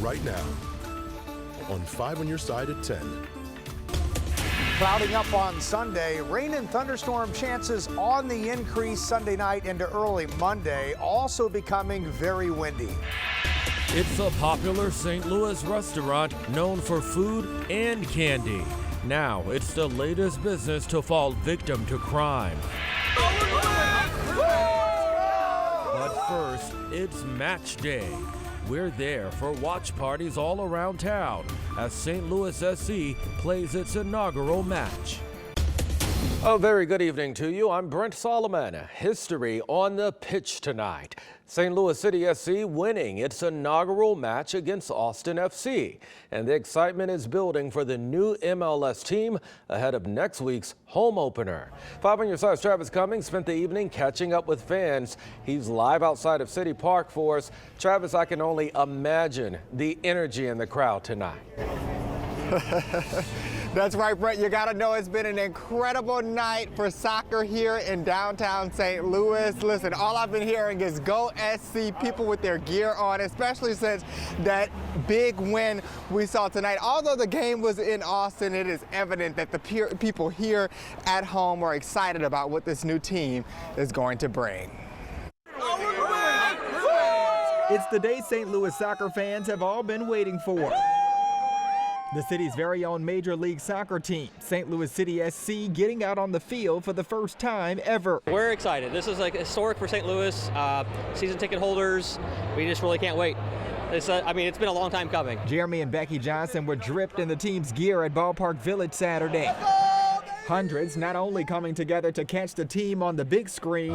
right now on 5 on your side at 10. Clouding up on Sunday, rain and thunderstorm chances on the increase Sunday night into early Monday, also becoming very windy. It's a popular St. Louis restaurant known for food and candy. Now it's the latest business to fall victim to crime. But first, it's match day. We're there for watch parties all around town as St. Louis SC plays its inaugural match. A very good evening to you. I'm Brent Solomon. History on the pitch tonight. St. Louis City SC winning its inaugural match against Austin FC. And the excitement is building for the new MLS team ahead of next week's home opener. 5 on your side's Travis Cummings spent the evening catching up with fans. He's live outside of City Park for us. Travis, I can only imagine the energy in the crowd tonight. That's right, Brett. You got to know it's been an incredible night for soccer here in downtown St. Louis. Listen, all I've been hearing is go SC, people with their gear on, especially since that big win we saw tonight. Although the game was in Austin, it is evident that the people here at home are excited about what this new team is going to bring. It's the day St. Louis soccer fans have all been waiting for. The city's very own Major League Soccer team, St. Louis City SC, getting out on the field for the first time ever. We're excited. This is like historic for St. Louis. Season ticket holders, we just really can't wait. It's been a long time coming. Jeremy and Becky Johnson were dripped in the team's gear at Ballpark Village Saturday. Hundreds not only coming together to catch the team on the big screen,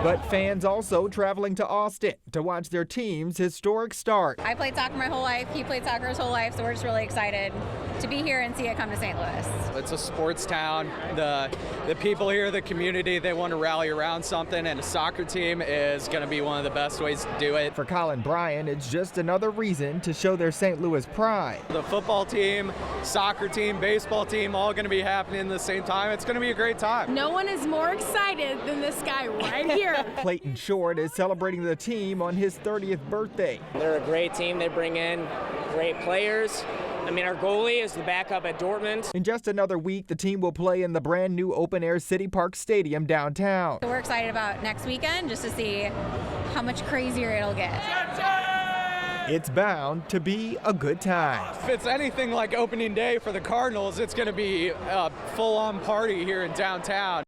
but fans also traveling to Austin to watch their team's historic start. I played soccer my whole life. He played soccer his whole life, so we're just really excited to be here and see it come to St. Louis. It's a sports town. The people here, the community, they want to rally around something, and a soccer team is going to be one of the best ways to do it. For Colin Bryan, it's just another reason to show their St. Louis pride. The football team, soccer team, baseball team, all going to be happening at the same time. It's going to be a great time. No one is more excited than this guy right here. Clayton Short is celebrating the team on his 30th birthday. They're a great team. They bring in great players. Our goalie is the backup at Dortmund. In just another week, the team will play in the brand new open-air City Park Stadium downtown. So we're excited about next weekend just to see how much crazier it'll get. It's bound to be a good time. If it's anything like opening day for the Cardinals, it's going to be a full-on party here in downtown.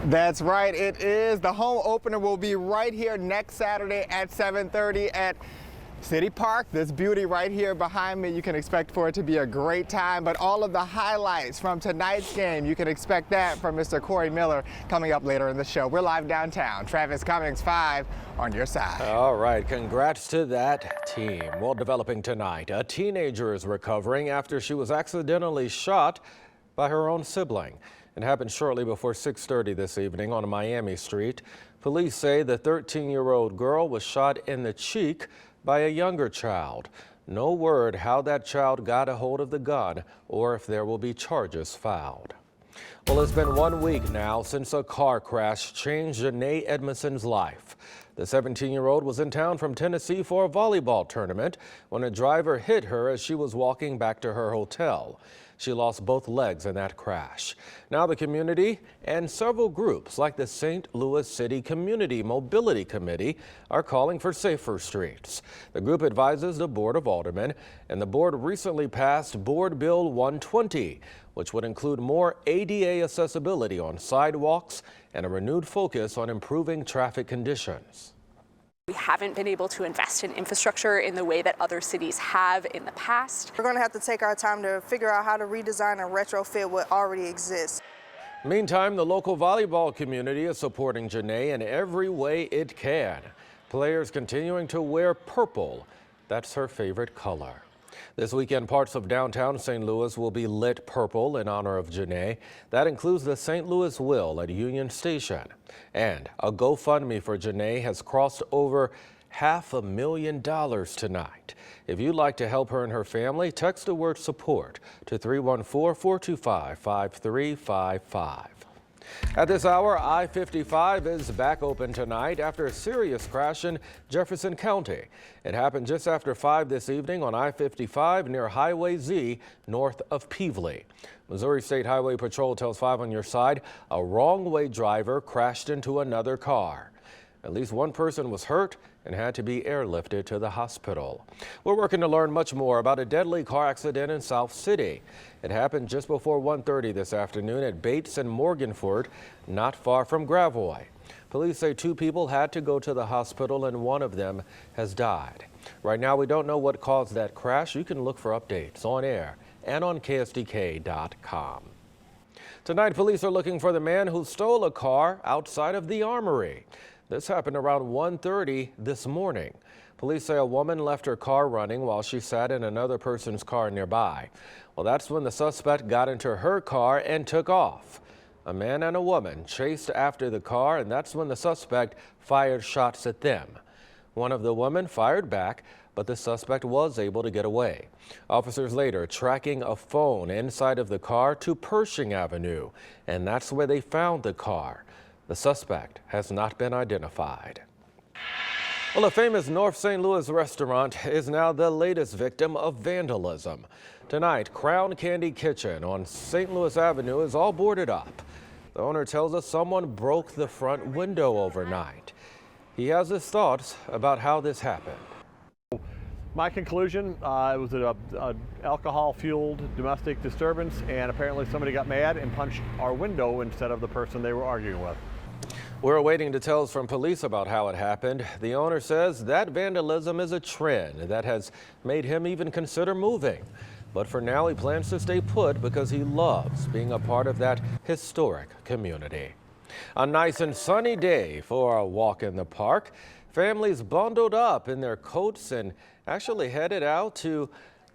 That's right, it is. The home opener will be right here next Saturday at 7:30 at City Park. This beauty right here behind me, you can expect for it to be a great time, but all of the highlights from tonight's game, you can expect that from Mr. Corey Miller coming up later in the show. We're live downtown. Travis Cummings, 5 on your side. All right, congrats to that team. Well, developing tonight, a teenager is recovering after she was accidentally shot by her own sibling. It happened shortly before 6:30 this evening on Miami Street. Police say the 13-year-old girl was shot in the cheek by a younger child. No word how that child got a hold of the gun or if there will be charges filed. Well, it's been 1 week now since a car crash changed Janae Edmondson's life. The 17-year-old was in town from Tennessee for a volleyball tournament when a driver hit her as she was walking back to her hotel. She lost both legs in that crash. Now the community and several groups like the St. Louis City Community Mobility Committee are calling for safer streets. The group advises the Board of Aldermen, and the board recently passed Board Bill 120, which would include more ADA accessibility on sidewalks and a renewed focus on improving traffic conditions. We haven't been able to invest in infrastructure in the way that other cities have in the past. We're going to have to take our time to figure out how to redesign and retrofit what already exists. Meantime, the local volleyball community is supporting Janae in every way it can. Players continuing to wear purple. That's her favorite color. This weekend, parts of downtown St. Louis will be lit purple in honor of Janae. That includes the St. Louis Will at Union Station. And a GoFundMe for Janae has crossed over $500,000 tonight. If you'd like to help her and her family, text the word support to 314-425-5355. At this hour, I-55 is back open tonight after a serious crash in Jefferson County. It happened just after 5 this evening on I-55 near Highway Z north of Pevely. Missouri State Highway Patrol tells 5 on your side a wrong-way driver crashed into another car. At least one person was hurt and had to be airlifted to the hospital. We're working to learn much more about a deadly car accident in South City. It happened just before 1:30 this afternoon at Bates and Morganford, not far from Gravois. Police say 2 people had to go to the hospital and one of them has died. Right now, we don't know what caused that crash. You can look for updates on air and on KSDK.com. Tonight, police are looking for the man who stole a car outside of the Armory. This happened around 1:30 this morning. Police say a woman left her car running while she sat in another person's car nearby. Well, that's when the suspect got into her car and took off. A man and a woman chased after the car, and that's when the suspect fired shots at them. One of the women fired back, but the suspect was able to get away. Officers later tracking a phone inside of the car to Pershing Avenue, and that's where they found the car. The suspect has not been identified. Well, a famous North St. Louis restaurant is now the latest victim of vandalism. Tonight, Crown Candy Kitchen on St. Louis Avenue is all boarded up. The owner tells us someone broke the front window overnight. He has his thoughts about how this happened. My conclusion, it was an alcohol-fueled domestic disturbance, and apparently somebody got mad and punched our window instead of the person they were arguing with. We're awaiting details from police about how it happened. The owner says that vandalism is a trend that has made him even consider moving. But for now, he plans to stay put because he loves being a part of that historic community. A nice and sunny day for a walk in the park. Families bundled up in their coats and actually headed out to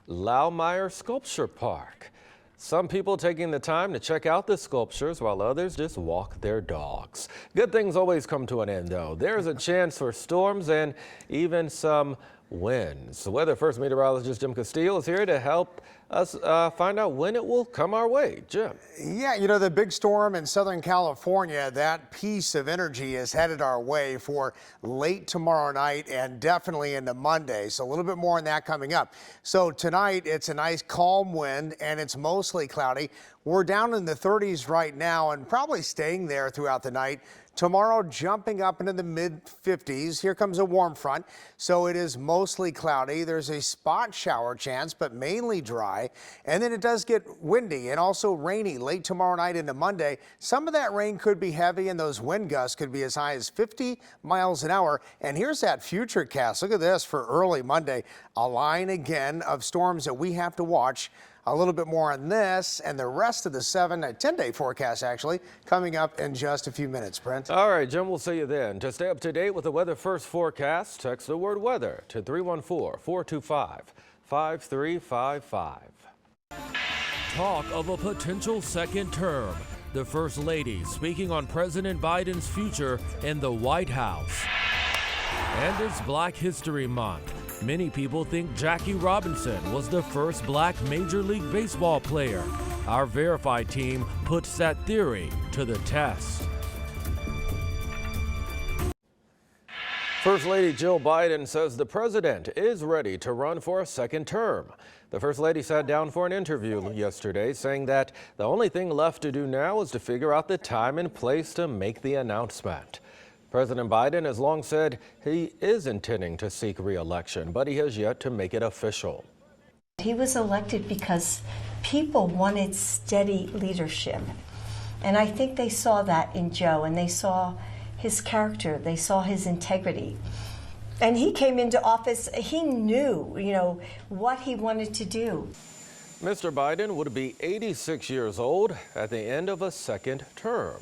Laumeier Sculpture Park. Some people taking the time to check out the sculptures while others just walk their dogs. Good things always come to an end, though. There's a chance for storms and even some winds. Weather First meteorologist Jim Castile is here to help us find out when it will come our way. Jim. Yeah, you know, the big storm in Southern California, that piece of energy is headed our way for late tomorrow night and definitely into Monday. So a little bit more on that coming up. So tonight, it's a nice calm wind and it's mostly cloudy. We're down in the 30s right now and probably staying there throughout the night. Tomorrow, jumping up into the mid-50s. Here comes a warm front, so it is mostly cloudy. There's a spot shower chance, but mainly dry. And then it does get windy and also rainy late tomorrow night into Monday. Some of that rain could be heavy, and those wind gusts could be as high as 50 miles an hour. And here's that future cast. Look at this for early Monday. A line again of storms that we have to watch. A little bit more on this and the rest of the 10-day forecast actually coming up in just a few minutes, Brent. All right, Jim, we'll see you then. To stay up to date with the Weather First forecast, text the word weather to 314-425-5355. Talk of a potential second term. The First Lady speaking on President Biden's future in the White House. And it's Black History Month. Many people think Jackie Robinson was the first black Major League Baseball player. Our Verified team puts that theory to the test. First Lady Jill Biden says the president is ready to run for a second term. The First Lady sat down for an interview yesterday, saying that the only thing left to do now is to figure out the time and place to make the announcement. President Biden has long said he is intending to seek re-election, but he has yet to make it official. He was elected because people wanted steady leadership. And I think they saw that in Joe, and they saw his character, they saw his integrity. And he came into office, he knew, what he wanted to do. Mr. Biden would be 86 years old at the end of a second term.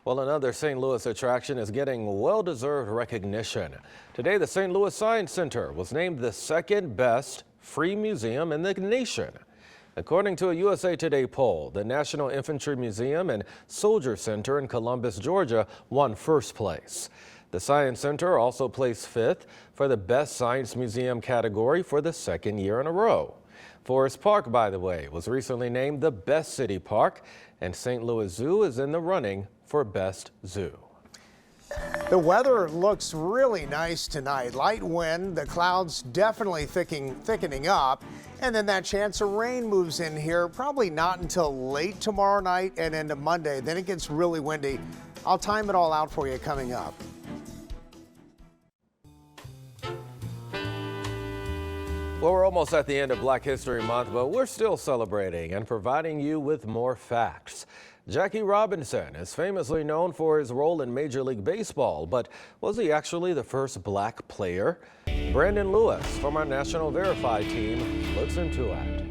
Well, another St. Louis attraction is getting well-deserved recognition. Today, the St. Louis Science Center was named the second best free museum in the nation. According to a USA Today poll, the National Infantry Museum and Soldier Center in Columbus, Georgia, won first place. The Science Center also placed fifth for the Best Science Museum category for the second year in a row. Forest Park, by the way, was recently named the best city park, and St. Louis Zoo is in the running for best zoo. The weather looks really nice tonight. Light wind, the clouds definitely thickening up, and then that chance of rain moves in here, probably not until late tomorrow night and into Monday. Then it gets really windy. I'll time it all out for you coming up. Well, we're almost at the end of Black History Month, but we're still celebrating and providing you with more facts. Jackie Robinson is famously known for his role in Major League Baseball, but was he actually the first black player? Brandon Lewis from our National Verify team looks into it.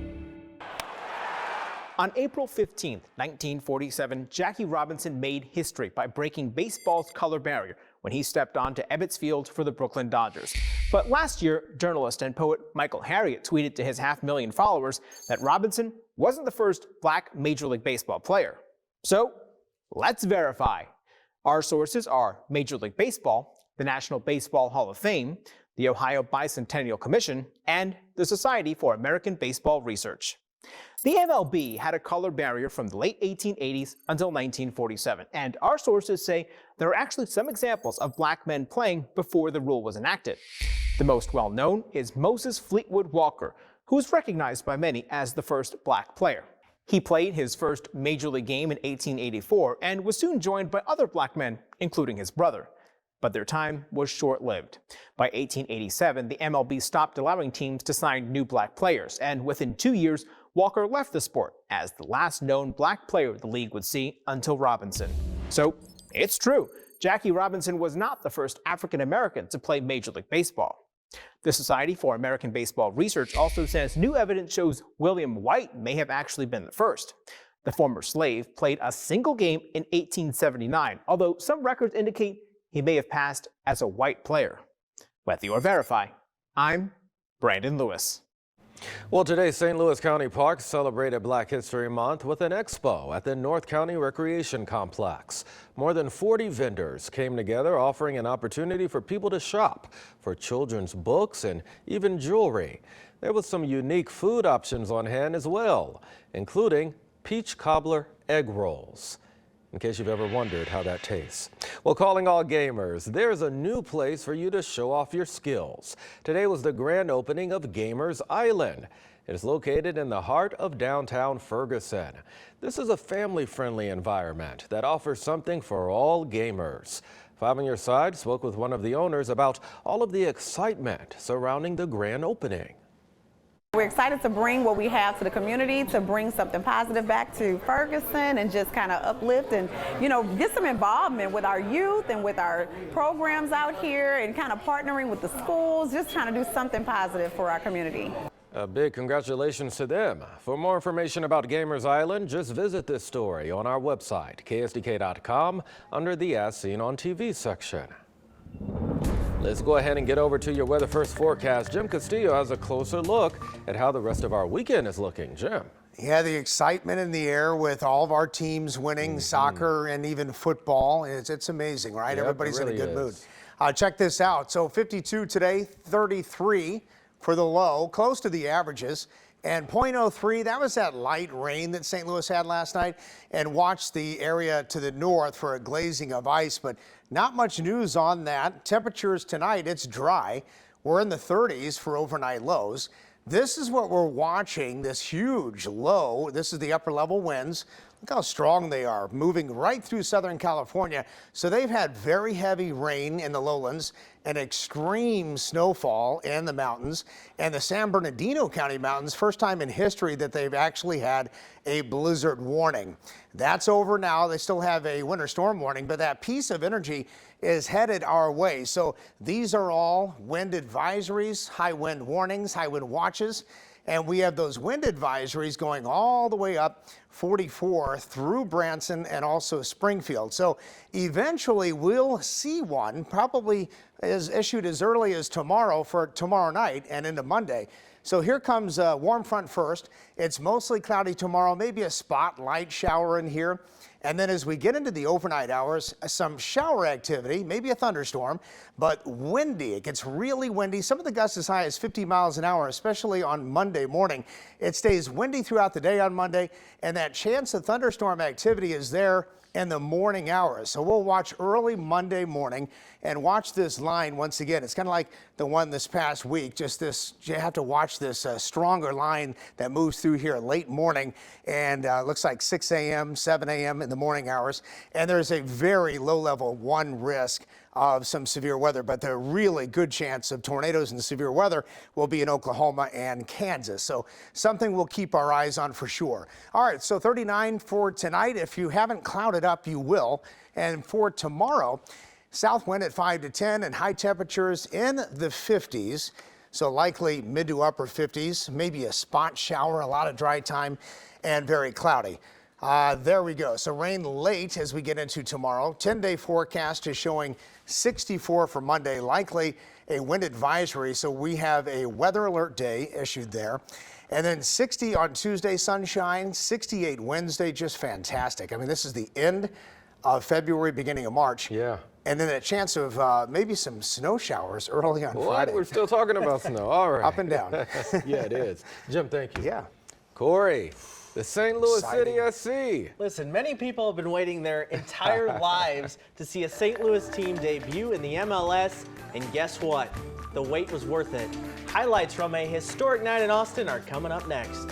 On April 15, 1947, Jackie Robinson made history by breaking baseball's color barrier when he stepped onto Ebbets Field for the Brooklyn Dodgers. But last year, journalist and poet Michael Harriot tweeted to his 500,000 followers that Robinson wasn't the first black Major League Baseball player. So let's verify. Our sources are Major League Baseball, the National Baseball Hall of Fame, the Ohio Bicentennial Commission, and the Society for American Baseball Research. The MLB had a color barrier from the late 1880s until 1947, and our sources say there are actually some examples of black men playing before the rule was enacted. The most well-known is Moses Fleetwood Walker, who is recognized by many as the first black player. He played his first Major League game in 1884 and was soon joined by other black men, including his brother. But their time was short-lived. By 1887, the MLB stopped allowing teams to sign new black players, and within 2 years, Walker left the sport as the last known black player the league would see until Robinson. So, it's true, Jackie Robinson was not the first African American to play Major League Baseball. The Society for American Baseball Research also says new evidence shows William White may have actually been the first. The former slave played a single game in 1879, although some records indicate he may have passed as a white player. Whether or verify, I'm Brandon Lewis. Well, today St. Louis County Parks celebrated Black History Month with an expo at the North County Recreation Complex. More than 40 vendors came together offering an opportunity for people to shop for children's books and even jewelry. There was some unique food options on hand as well, including peach cobbler egg rolls. In case you've ever wondered how that tastes. Well, calling all gamers, there's a new place for you to show off your skills. Today was the grand opening of Gamers Island. It is located in the heart of downtown Ferguson. This is a family-friendly environment that offers something for all gamers. 5 on Your Side spoke with one of the owners about all of the excitement surrounding the grand opening. We're excited to bring what we have to the community, to bring something positive back to Ferguson and just kind of uplift and, get some involvement with our youth and with our programs out here and kind of partnering with the schools, just trying to do something positive for our community. A big congratulations to them. For more information about Gamers Island, just visit this story on our website, ksdk.com, under the As Seen on TV section. Let's go ahead and get over to your Weather First forecast. Jim Castillo has a closer look at how the rest of our weekend is looking. Jim. Yeah, the excitement in the air with all of our teams winning, soccer and even football. It's amazing, right? Yep, everybody's really in a good is. mood. Check this out. So 52 today, 33 for the low, close to the averages. And 0.03, that was that light rain that St. Louis had last night. And watch the area to the north for a glazing of ice, but not much news on that. Temperatures tonight, it's dry. We're in the 30s for overnight lows. This is what we're watching, this huge low. This is the upper level winds. Look how strong they are, moving right through Southern California. So they've had very heavy rain in the lowlands and extreme snowfall in the mountains. And the San Bernardino County mountains, first time in history that they've actually had a blizzard warning. That's over now. They still have a winter storm warning, but that piece of energy is headed our way. So these are all wind advisories, high wind warnings, high wind watches. And we have those wind advisories going all the way up 44 through Branson and also Springfield. So eventually we'll see one, probably is issued as early as tomorrow for tomorrow night and into Monday. So here comes a warm front first. It's mostly cloudy tomorrow, maybe a spot light shower in here. And then as we get into the overnight hours, some shower activity, maybe a thunderstorm, but windy. It gets really windy. Some of the gusts as high as 50 miles an hour, especially on Monday morning. It stays windy throughout the day on Monday, and that chance of thunderstorm activity is there in the morning hours. So we'll watch early Monday morning and watch this line once again. It's kind of like the one this past week, just this, you have to watch this stronger line that moves through here late morning and looks like 6 a.m., 7 a.m. in the morning hours. And there's a very low level 1 risk of some severe weather, but the really good chance of tornadoes and severe weather will be in Oklahoma and Kansas. So something we'll keep our eyes on for sure. All right, so 39 for tonight. If you haven't clouded up, you will. And for tomorrow, south wind at 5 to 10 and high temperatures in the 50s. So likely mid to upper 50s, maybe a spot shower, a lot of dry time, and very cloudy. There we go. So rain late as we get into tomorrow. 10-day forecast is showing 64 for Monday, likely a wind advisory. So we have a weather alert day issued there. And then 60 on Tuesday, sunshine, 68 Wednesday, just fantastic. I mean, this is the end of February, beginning of March. Yeah. And then a chance of maybe some snow showers early on Friday. We're still talking about snow. All right. Up and down. Yeah, it is. Jim, thank you. Yeah. Corey, the St. Louis Exciting. City SC. Listen, many people have been waiting their entire lives to see a St. Louis team debut in the MLS, and guess what? The wait was worth it. Highlights from a historic night in Austin are coming up next.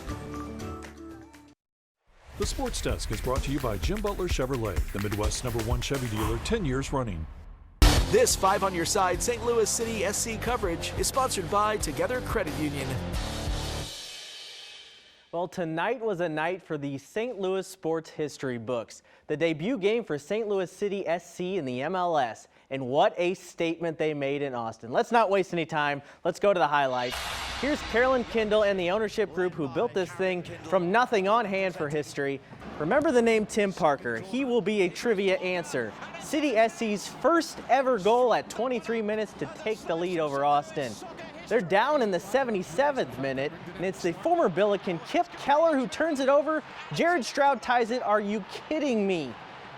The Sports Desk is brought to you by Jim Butler Chevrolet, the Midwest's #1 Chevy dealer 10 years running. This 5 on your side St. Louis City SC coverage is sponsored by Together Credit Union. Well, tonight was a night for the St. Louis sports history books. The debut game for St. Louis City SC in the MLS. And what a statement they made in Austin. Let's not waste any time. Let's go to the highlights. Here's Carolyn Kindle and the ownership group who built this thing from nothing on hand for history. Remember the name Tim Parker. He will be a trivia answer. City SC's first ever goal at 23 minutes to take the lead over Austin. They're down in the 77th minute, and it's the former Billiken Kip Keller who turns it over. Jared Stroud ties it. Are you kidding me?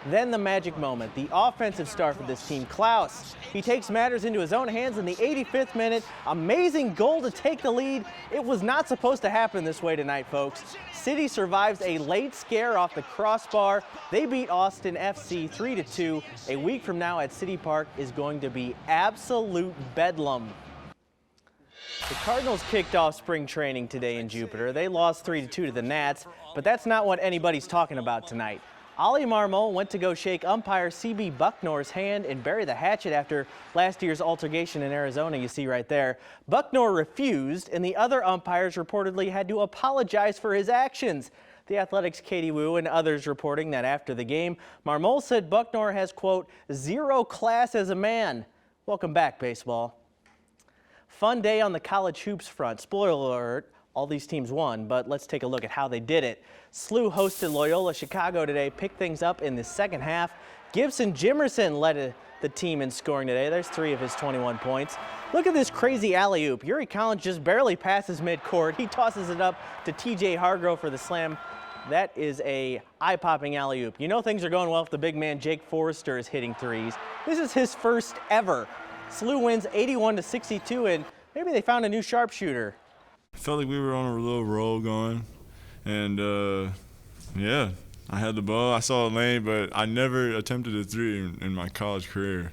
Then the magic moment, the offensive star for this team, Klaus. He takes matters into his own hands in the 85th minute. Amazing goal to take the lead. It was not supposed to happen this way tonight, folks. City survives a late scare off the crossbar. They beat Austin FC 3-2. A week from now at City Park is going to be absolute bedlam. The Cardinals kicked off spring training today in Jupiter. They lost 3-2 to the Nats, but that's not what anybody's talking about tonight. Ollie Marmol went to go shake umpire C.B. Bucknor's hand and bury the hatchet after last year's altercation in Arizona, you see right there. Bucknor refused, and the other umpires reportedly had to apologize for his actions. The Athletic's Katie Wu and others reporting that after the game, Marmol said Bucknor has, quote, zero class as a man. Welcome back, baseball. Fun day on the college hoops front. Spoiler alert, all these teams won, but let's take a look at how they did it. SLU hosted Loyola Chicago today, picked things up in the second half. Gibson Jimerson led the team in scoring today. There's 3 of his 21 points. Look at this crazy alley-oop. Yuri Collins just barely passes midcourt. He tosses it up to TJ Hargrove for the slam. That is a eye-popping alley-oop. You know things are going well if the big man Jake Forrester is hitting threes. This is his first ever. SLU wins 81-62, and maybe they found a new sharpshooter. I felt like we were on a little roll going, and yeah, I had the ball. I saw a lane, but I never attempted a three in my college career.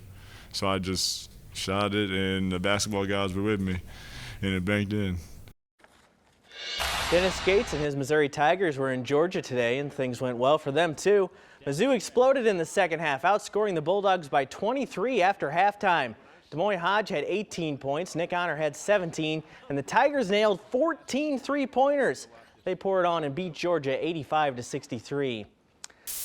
So I just shot it, and the basketball guys were with me, and it banked in. Dennis Gates and his Missouri Tigers were in Georgia today, and things went well for them, too. Mizzou exploded in the second half, outscoring the Bulldogs by 23 after halftime. Des Moines Hodge had 18 points, Nick Honor had 17, and the Tigers nailed 14 three-pointers. They poured on and beat Georgia 85-63.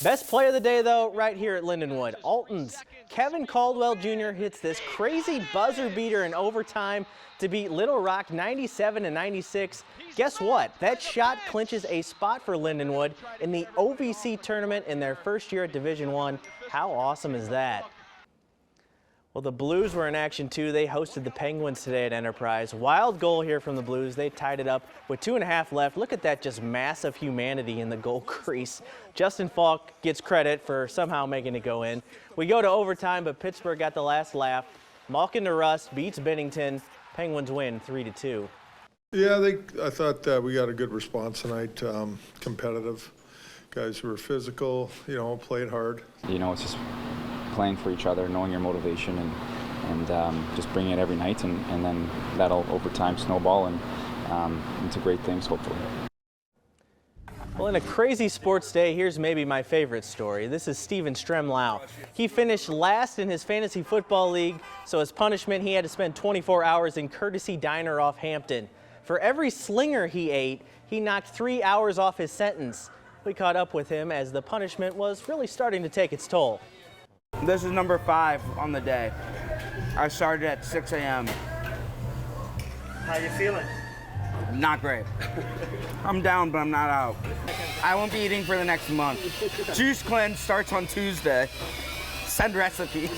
Best play of the day, though, right here at Lindenwood. Alton's Kevin Caldwell Jr. hits this crazy buzzer beater in overtime to beat Little Rock 97-96. Guess what? That shot clinches a spot for Lindenwood in the OVC tournament in their first year at Division I. How awesome is that? Well, the Blues were in action too. They hosted the Penguins today at Enterprise. Wild goal here from the Blues. They tied it up with 2.5 left. Look at that just massive humanity in the goal crease. Justin Falk gets credit for somehow making it go in. We go to overtime, but Pittsburgh got the last laugh. Malkin to Rust beats Bennington. Penguins win 3-2. Yeah, I thought we got a good response tonight. Competitive guys who were physical, played hard. It's just playing for each other, knowing your motivation, and just bringing it every night, and then that'll over time snowball and into great things, hopefully. Well, in a crazy sports day, here's maybe my favorite story. This is Steven Stremlau. He finished last in his fantasy football league, so as punishment, he had to spend 24 hours in Courtesy Diner off Hampton. For every slinger he ate, he knocked 3 hours off his sentence. We caught up with him as the punishment was really starting to take its toll. This is number 5 on the day. I started at 6 a.m. How you feeling? Not great. I'm down, but I'm not out. I won't be eating for the next month. Juice cleanse starts on Tuesday. Send recipes.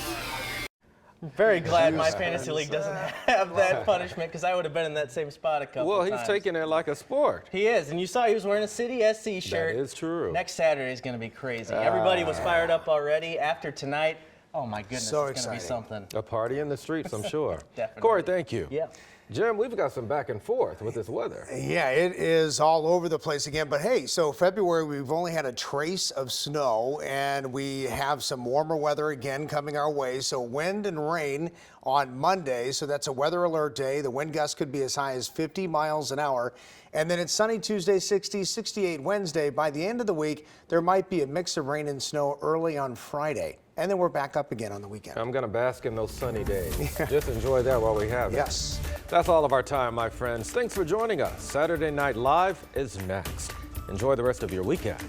Very glad my fantasy league doesn't have that punishment, because I would have been in that same spot a couple Well, times. he's taking it like a sport. He is, and you saw he was wearing a City SC shirt. That is true. Next Saturday is going to be crazy. Everybody was fired up already after tonight. Oh my goodness, So it's going to be something. A party in the streets, I'm sure. Definitely. Corey, thank you. Yeah. Jim, we've got some back and forth with this weather. Yeah, it is all over the place again. But hey, so February, we've only had a trace of snow, and we have some warmer weather again coming our way. So wind and rain on Monday. So that's a weather alert day. The wind gusts could be as high as 50 miles an hour. And then it's sunny Tuesday, 60, 68 Wednesday. By the end of the week, there might be a mix of rain and snow early on Friday. And then we're back up again on the weekend. I'm going to bask in those sunny days. Just enjoy that while we have it. Yes. That's all of our time, my friends. Thanks for joining us. Saturday Night Live is next. Enjoy the rest of your weekend.